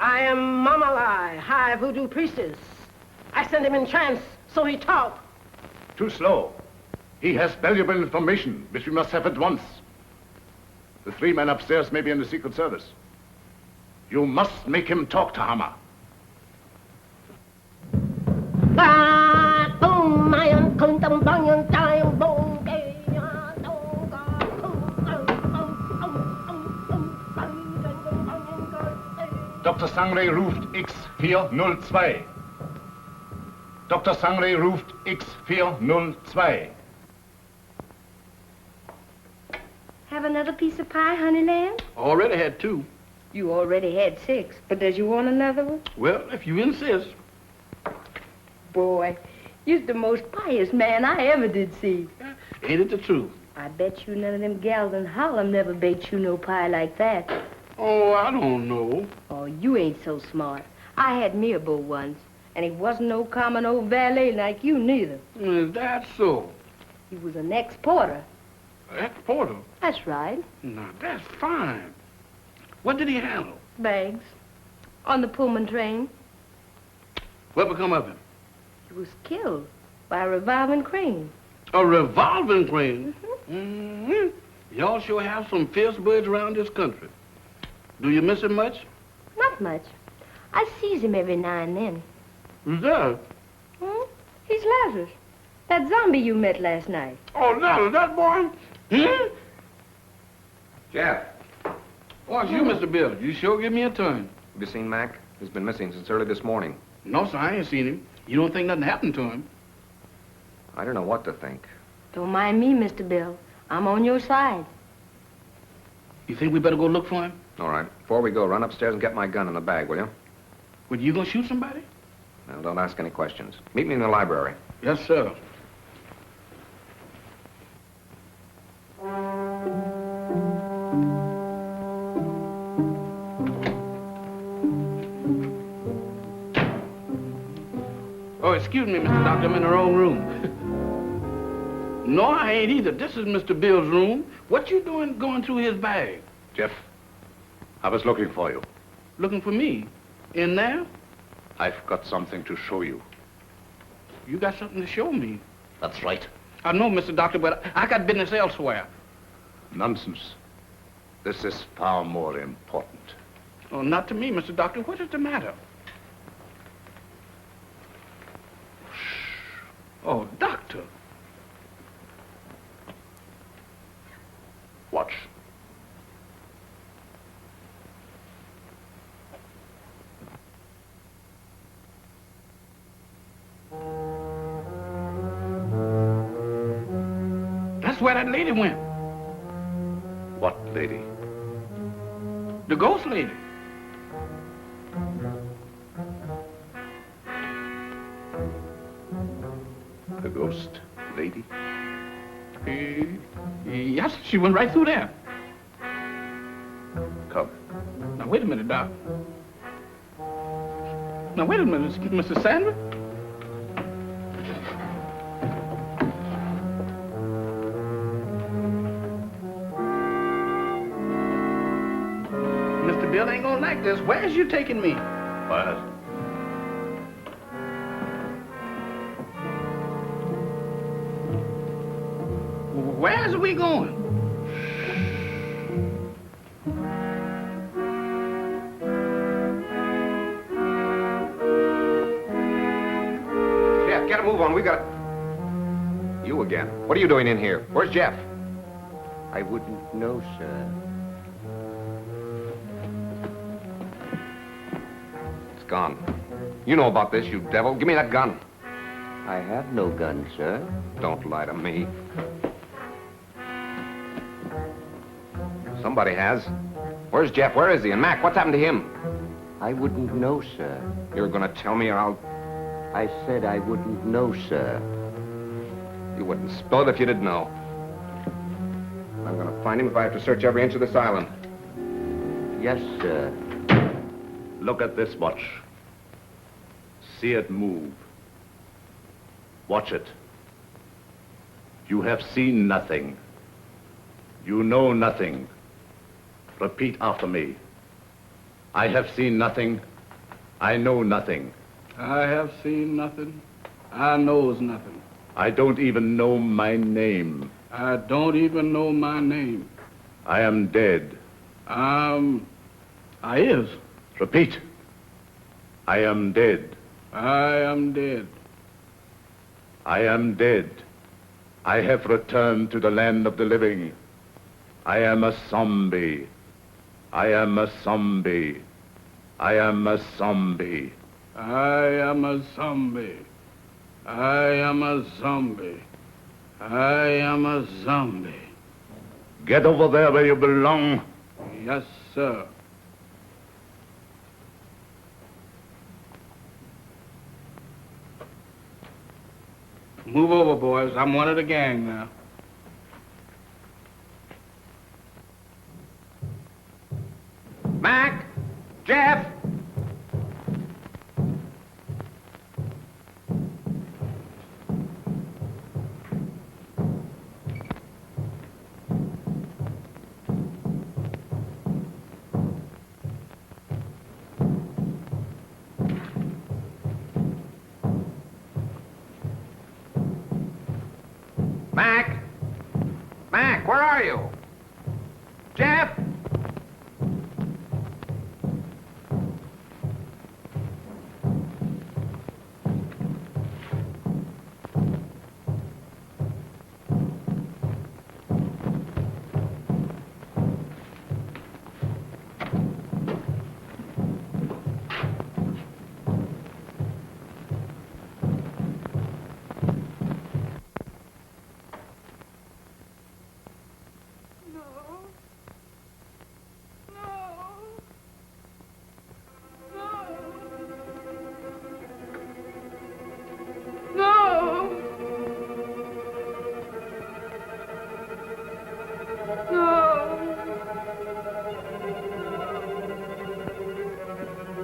G: I am Mamalai, high voodoo priestess. I sent him in trance, so he talk.
E: Too slow. He has valuable information, which we must have at once. The 3 men upstairs may be in the Secret Service. You must make him talk, Tahama. Dr. Sangre ruft X402. Dr. Sangre ruft X402.
F: Have another piece of pie, honey lamb?
C: Already had 2.
F: You already had 6, but does you want another one?
C: Well, if you insist.
F: Boy, you're the most pious man I ever did see.
C: Ain't it the truth?
F: I bet you none of them gals in Harlem never baked you no pie like that.
C: Oh, I don't know.
F: Oh, you ain't so smart. I had me a beau once, and he wasn't no common old valet like you neither.
C: Is that so?
F: He was an ex-porter.
C: Ex-porter?
F: That's right.
C: Now, that's fine. What did he handle?
F: Bags. On the Pullman train.
C: What become of him?
F: He was killed by a revolving crane.
C: A revolving crane? Mm-hmm. Y'all sure have some fierce birds around this country. Do you miss him much?
F: Not much. I sees him every now and then.
C: Who's that?
F: He's Lazarus. That zombie you met last night.
C: Oh, Lazarus, that boy?
D: Jeff,
C: Oh, it's you, Mr. Bill. You sure give me a turn.
D: have you seen Mac? He's been missing since early this morning.
C: No, sir, I ain't seen him. You don't think nothing happened to him?
D: I don't know what to think.
F: Don't mind me, Mr. Bill. I'm on your side.
C: You think we better go look for him?
D: All right. Before we go, run upstairs and get my gun in the bag, will you?
C: Well, you gonna shoot somebody?
D: Now, don't ask any questions. Meet me in the library.
C: Yes, sir. Oh, excuse me, Mr. Doctor, I'm in the wrong room. No, I ain't either. This is Mr. Bill's room. What you doing going through his bag?
E: Jeff, I was looking for you.
C: Looking for me? In there?
E: I've got something to show you.
C: You got something to show me.
E: That's right.
C: I know, Mr. Doctor, but I got business elsewhere.
E: Nonsense. This is far more important.
C: Oh, not to me, Mr. Doctor. What is the matter? Oh, Doctor.
E: Watch.
C: That's where that lady went.
E: What lady?
C: The ghost lady.
E: The ghost lady?
C: Yes, she went right through there.
E: Come.
C: Now, wait a minute, Doc. Now, wait a minute, Mr. Sandra. Mr. Bill ain't gonna like this. Where's you taking me?
E: What?
C: Where's we going?
D: Jeff, get a move on. We got... You again. What are you doing in here? Where's Jeff?
I: I wouldn't know, sir.
D: It's gone. You know about this, you devil. Give me that gun.
I: I have no gun, sir.
D: Don't lie to me. Somebody has. Where's Jeff? Where is he? And Mac, what's happened to him?
I: I wouldn't know, sir.
D: You're gonna tell me or I'll...
I: I said I wouldn't know, sir.
D: You wouldn't spill it if you didn't know.
B: I'm going to find him if I have to search every inch of this island.
I: Yes, sir.
E: Look at this watch. See it move. Watch it. You have seen nothing. You know nothing. Repeat after me. I have seen nothing. I know nothing.
C: I have seen nothing. I knows nothing.
E: I don't even know my name.
C: I don't even know my name.
E: I am dead.
C: I is.
E: Repeat. I am dead.
C: I am dead.
E: I am dead. I have returned to the land of the living. I am a zombie. I am a zombie. I am a zombie.
C: I am a zombie. I am a zombie. I am a zombie.
E: Get over there where you belong.
C: Yes, sir. Move over, boys. I'm one of the gang now.
B: Mac! Jeff! Mac! Mac, where are you? Jeff!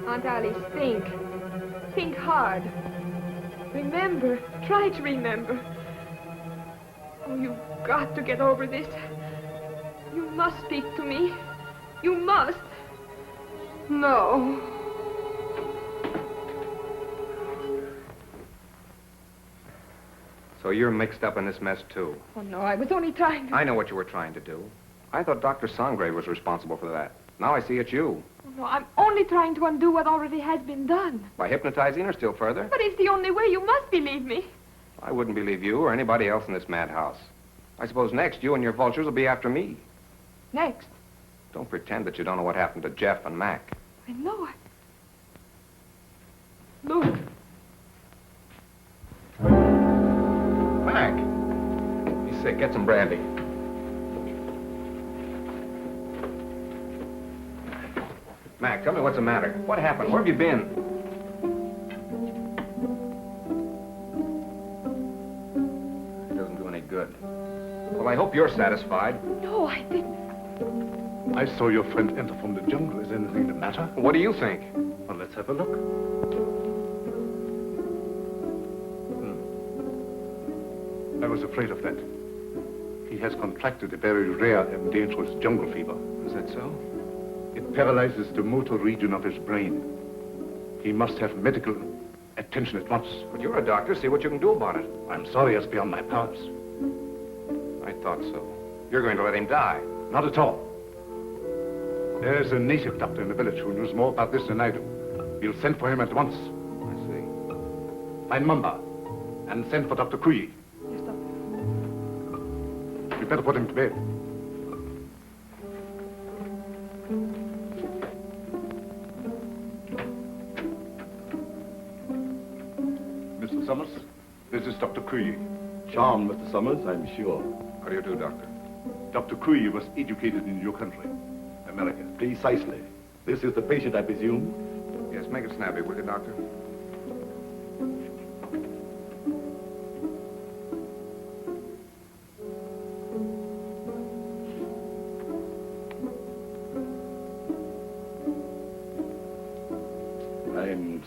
H: Aunt Alice, think. Think hard. Remember. Try to remember. Oh, you've got to get over this. You must speak to me. You must. No.
B: So you're mixed up in this mess, too.
H: Oh, no, I was only trying to...
B: I know what you were trying to do. I thought Dr. Sangre was responsible for that. Now I see it's you.
H: Oh, no, I'm only trying to undo what already has been done.
B: By hypnotizing her still further?
H: But it's the only way. You must believe me.
B: I wouldn't believe you or anybody else in this madhouse. I suppose next you and your vultures will be after me.
H: Next.
B: Don't pretend that you don't know what happened to Jeff and Mac.
H: I know it. Look.
B: Mac! He's sick. Get some brandy. Mac, tell me what's the matter. What happened? Where have you been? It doesn't do any good. Well, I hope you're satisfied.
H: No, I didn't.
E: I saw your friend enter from the jungle. Is anything the matter?
B: What do you think?
E: Well, let's have a look. I was afraid of that. He has contracted a very rare and dangerous jungle fever.
B: Is that so?
E: It paralyzes the motor region of his brain. He must have medical attention at once.
B: But you're a doctor. See what you can do about it.
E: I'm sorry, it's beyond my powers.
B: I thought so. You're going to let him die.
E: Not at all. There's a native doctor in the village who knows more about this than I do. We'll send for him at once.
B: I see.
E: Find Mamba and send for Dr. Kuyi.
H: Yes, Doctor.
E: You better put him to bed. Mr. Summers, this is Dr. Kuyi.
J: Charmed, Mr. Summers, I'm sure.
B: How do you do, Doctor?
E: Dr. Kuyi was educated in your country, America.
J: Precisely. This is the patient, I presume?
B: Yes, make it snappy, will you, Doctor?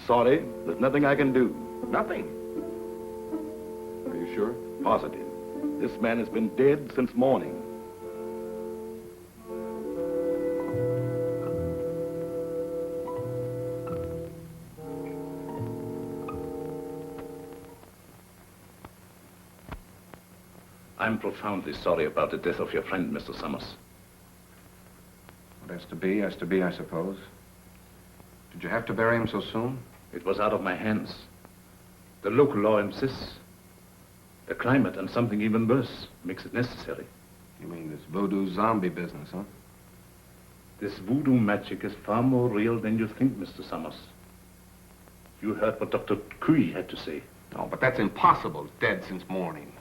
J: sorry. There's nothing I can do.
B: Nothing.
J: Are you sure? Positive. This man has been dead since morning.
E: I'm profoundly sorry about the death of your friend, Mr. Summers.
D: What has to be, I suppose. Did you have to bury him so soon?
E: It was out of my hands. The local law insists. The climate and something even worse makes it necessary.
D: You mean this voodoo zombie business, huh?
E: This voodoo magic is far more real than you think, Mr. Summers. You heard what Dr. Cui had to say.
D: Oh, but that's impossible. He's dead since morning.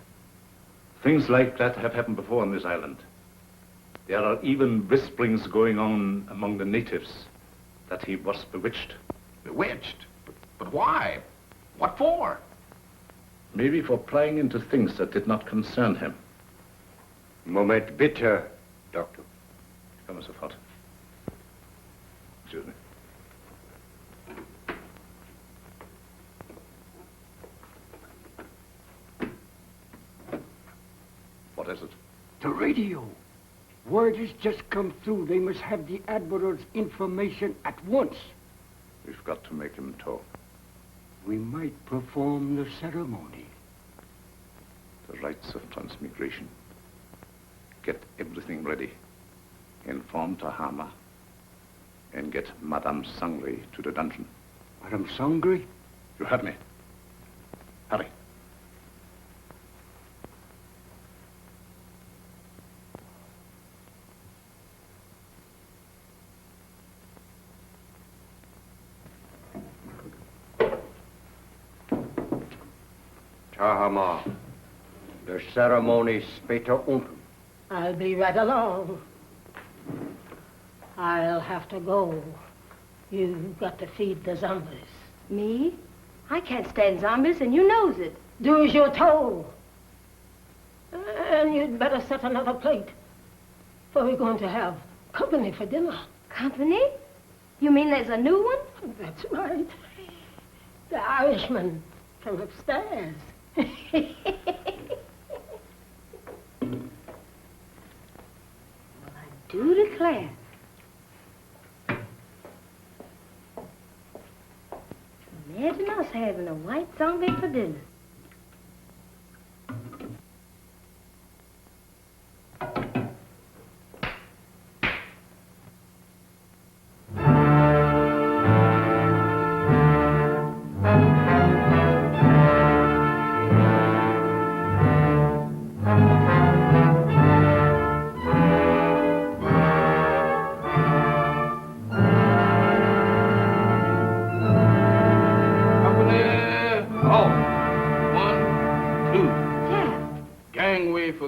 E: Things like that have happened before on this island. There are even whisperings going on among the natives that he was bewitched.
D: Bewitched? But why? What for?
E: Maybe for prying into things that did not concern him.
I: Moment bitte, Doctor.
E: Come, Mr. Fott. Excuse me. What is it?
I: The radio. Word has just come through. They must have the Admiral's information at once.
E: We've got to make him talk.
I: We might perform the ceremony.
E: The rites of transmigration. Get everything ready. Inform Tahama. And get Madame Sangre to the dungeon.
I: Madame Sangre?
E: You heard me. Hurry.
I: Tahama, the ceremony später unten.
G: I'll be right along. I'll have to go. You've got to feed the zombies.
F: Me? I can't stand zombies, and you knows it.
G: Do as you're told. And you'd better set another plate, for we're going to have company for dinner.
F: Company? You mean there's a new one?
G: That's right. The Irishman from upstairs.
F: Well, I do declare. Imagine us having a white zombie for dinner.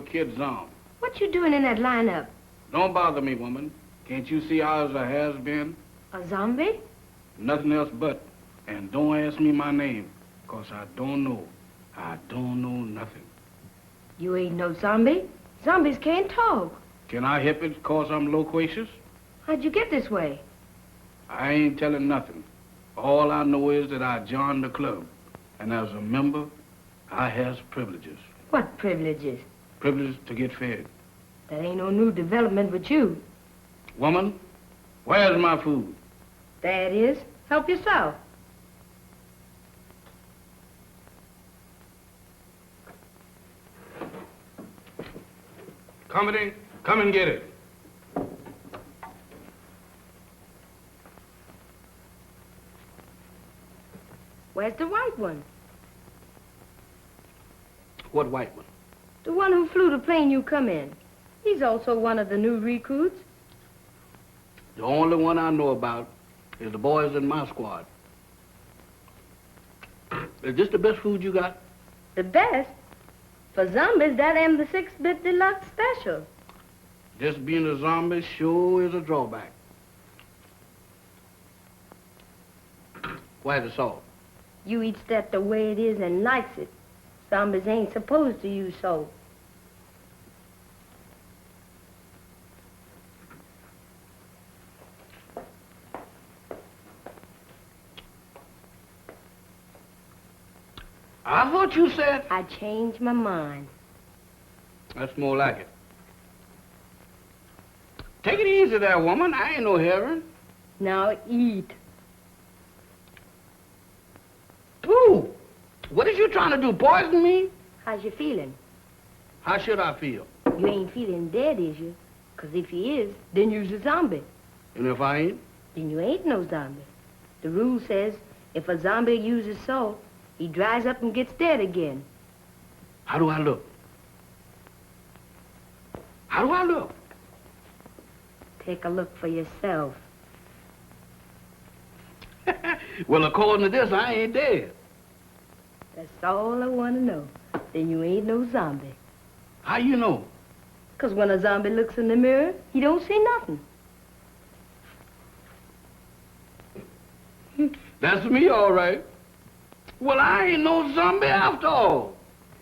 C: Kid Zom.
F: What you doing in that lineup?
C: Don't bother me, woman. Can't you see ours a has-been?
F: A zombie?
C: Nothing else but. And don't ask me my name, 'cause I don't know. I don't know nothing.
F: You ain't no zombie. Zombies can't talk.
C: Can I help it 'cause I'm loquacious?
F: How'd you get this way?
C: I ain't telling nothing. All I know is that I joined the club. And as a member, I has privileges.
F: What privileges?
C: Privilege to get fed.
F: That ain't no new development with you.
C: Woman, where's my food?
F: There it is. Help yourself.
C: Company, come and get it.
F: Where's the white one?
C: What white one?
F: The one who flew the plane you come in. He's also one of the new recruits.
C: The only one I know about is the boys in my squad. Is this the best food you got?
F: The best? For zombies, that am the 6-bit deluxe special.
C: Just being a zombie sure is a drawback. Where's the salt?
F: You eats that the way it is and likes it. Zombies ain't supposed to use salt.
C: I thought you said...
F: I changed my mind.
C: That's more like it. Take it easy there, woman. I ain't no heron.
F: Now eat.
C: Pooh! What is you trying to do, poison me?
F: How's you feeling?
C: How should I feel?
F: You ain't feeling dead, is you? 'Cause if you is, then you's a zombie.
C: And if I ain't?
F: Then you ain't no zombie. The rule says if a zombie uses salt, he dries up and gets dead again.
C: How do I look? How do I look?
F: Take a look for yourself.
C: Well, according to this, I ain't dead.
F: That's all I want to know. Then you ain't no zombie.
C: How you know?
F: 'Cause when a zombie looks in the mirror, he don't see nothing.
C: That's me, all right. Well, I ain't no zombie after all.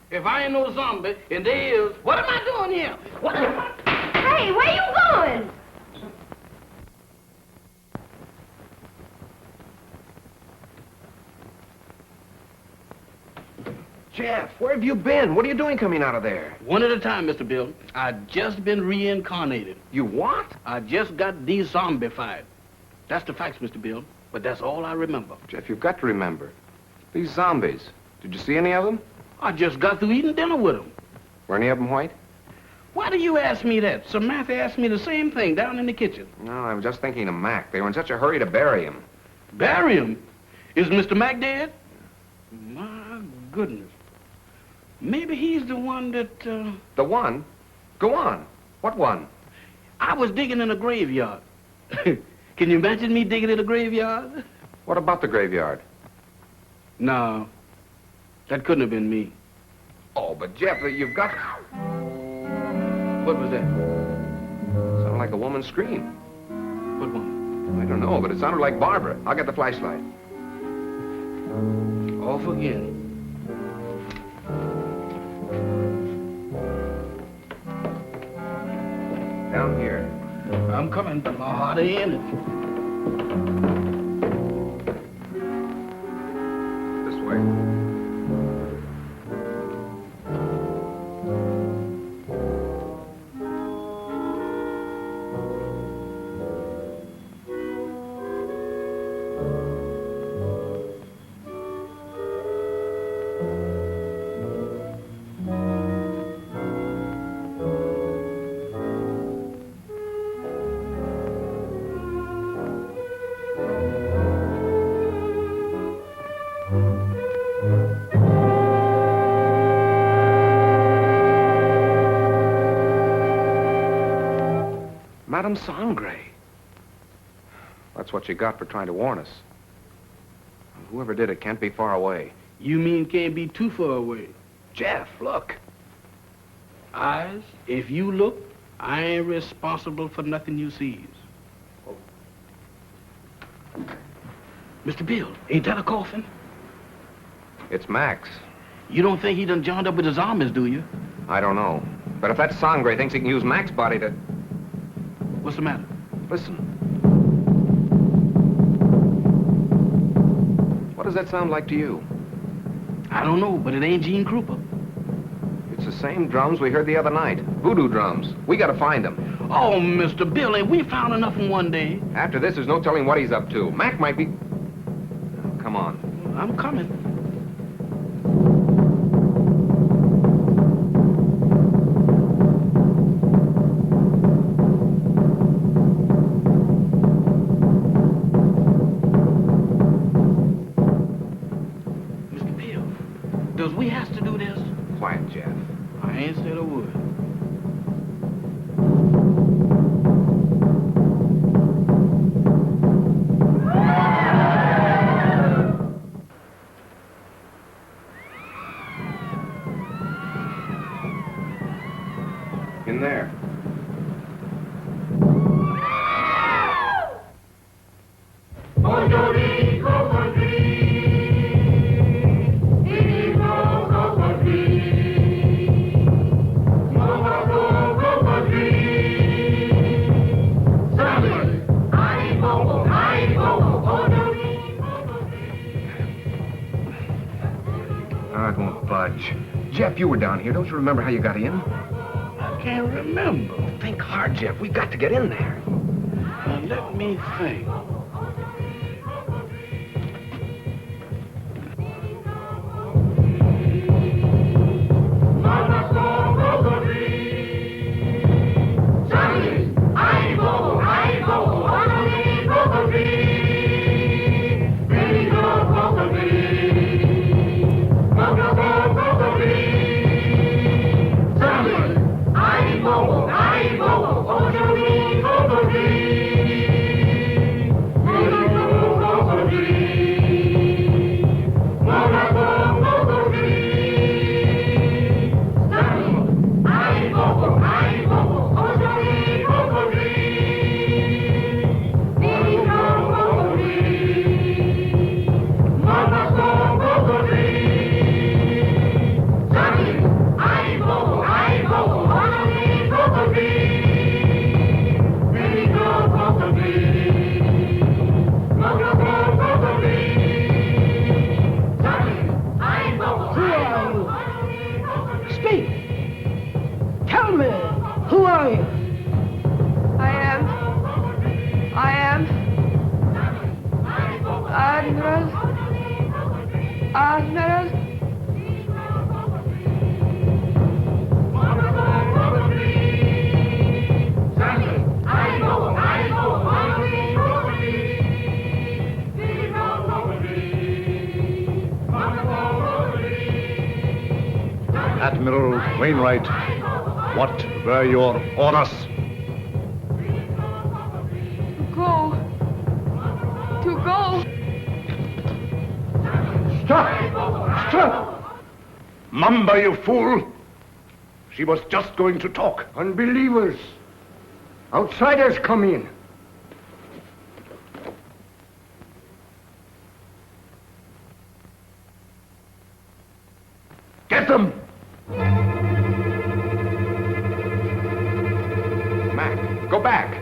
C: If I ain't no zombie, and there is, what am I doing here? What am I...
F: Hey, where you going?
D: Jeff, where have you been? What are you doing coming out of there?
C: One at a time, Mr. Bill. I just been reincarnated.
D: You what?
C: I just got de-zombified. That's the facts, Mr. Bill. But that's all I remember.
D: Jeff, you've got to remember. These zombies. Did you see any of them?
C: I just got through eating dinner with them.
D: Were any of them white?
C: Why do you ask me that? Samantha asked me the same thing down in the kitchen.
D: No, I was just thinking of Mac. They were in such a hurry to bury him.
C: Bury him? Is Mr. Mac dead? My goodness. Maybe he's the one that,
D: The one? Go on. What one?
C: I was digging in a graveyard. Can you imagine me digging in a graveyard?
D: What about the graveyard?
C: No. That couldn't have been me.
D: Oh, but Jeff, you've got...
C: What was that?
D: Sounded like a woman's scream.
C: What one?
D: I don't know, but it sounded like Barbara. I'll get the flashlight.
C: Off again.
D: Down here.
C: I'm coming, but my heart ain't in it.
D: This way. Madame Sangre. That's what you got for trying to warn us. Whoever did it can't be far away.
C: You mean can't be too far away?
D: Jeff, look.
C: Eyes, if you look, I ain't responsible for nothing you sees. Mr. Bill, ain't that a coffin?
D: It's Max.
C: You don't think he done joined up with his armies, do you?
D: I don't know. But if that Sangre thinks he can use Max's body to...
C: What's the matter?
D: Listen. What does that sound like to you?
C: I don't know, but it ain't Gene Krupa.
D: It's the same drums we heard the other night. Voodoo drums. We gotta find them.
C: Oh, Mr. Bill, ain't we found enough in one day?
D: After this, there's no telling what he's up to. Mac might be... Oh, come on.
C: I'm coming.
D: Quiet, Jeff.
C: I ain't said a word.
D: In there. Oh, it won't budge. Jeff, you were down here. Don't you remember how you got in?
C: I can't remember.
D: Think hard, Jeff. We've got to get in there.
C: Now, let me think.
H: Admiral.
E: Admiral Wainwright, what were your orders?
H: To go.
E: Stop! Stop! Mamba, you fool! She was just going to talk.
I: Unbelievers. Outsiders come in.
E: Get them!
D: Mac, go back.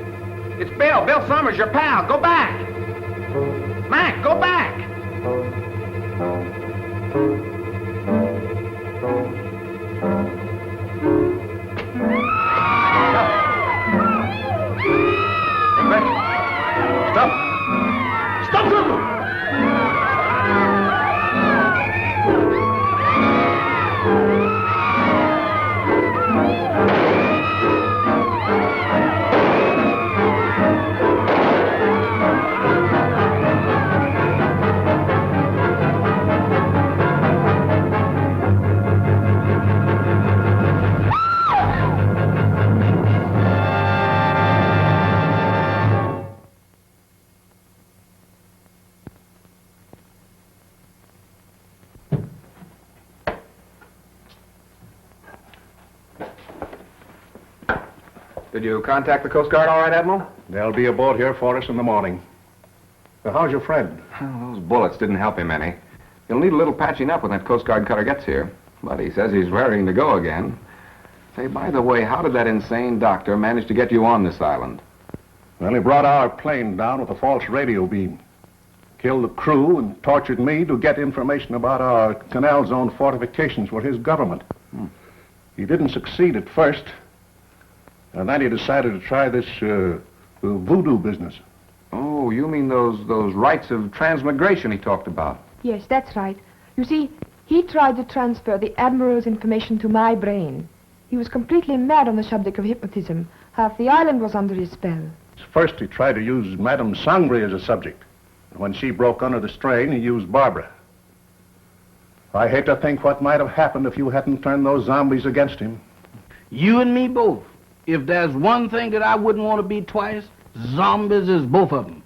D: It's Bill. Bill Summers, your pal. Go back. Mac, go back.
E: Stop! Stop them!
D: Did you contact the Coast Guard all right, Admiral?
E: They'll be aboard here for us in the morning. So how's your friend?
D: Well, those bullets didn't help him any. He'll need a little patching up when that Coast Guard cutter gets here. But he says he's raring to go again. Say, by the way, how did that insane doctor manage to get you on this island?
E: Well, he brought our plane down with a false radio beam. Killed the crew and tortured me to get information about our canal zone fortifications for his government. He didn't succeed at first. And then he decided to try this voodoo business.
D: Oh, you mean those rites of transmigration he talked about?
H: Yes, that's right. You see, he tried to transfer the Admiral's information to my brain. He was completely mad on the subject of hypnotism. Half the island was under his spell.
E: First, he tried to use Madame Sangre as a subject. And when she broke under the strain, he used Barbara. I hate to think what might have happened if you hadn't turned those zombies against him.
C: You and me both. If there's one thing that I wouldn't want to be twice, zombies is both of them.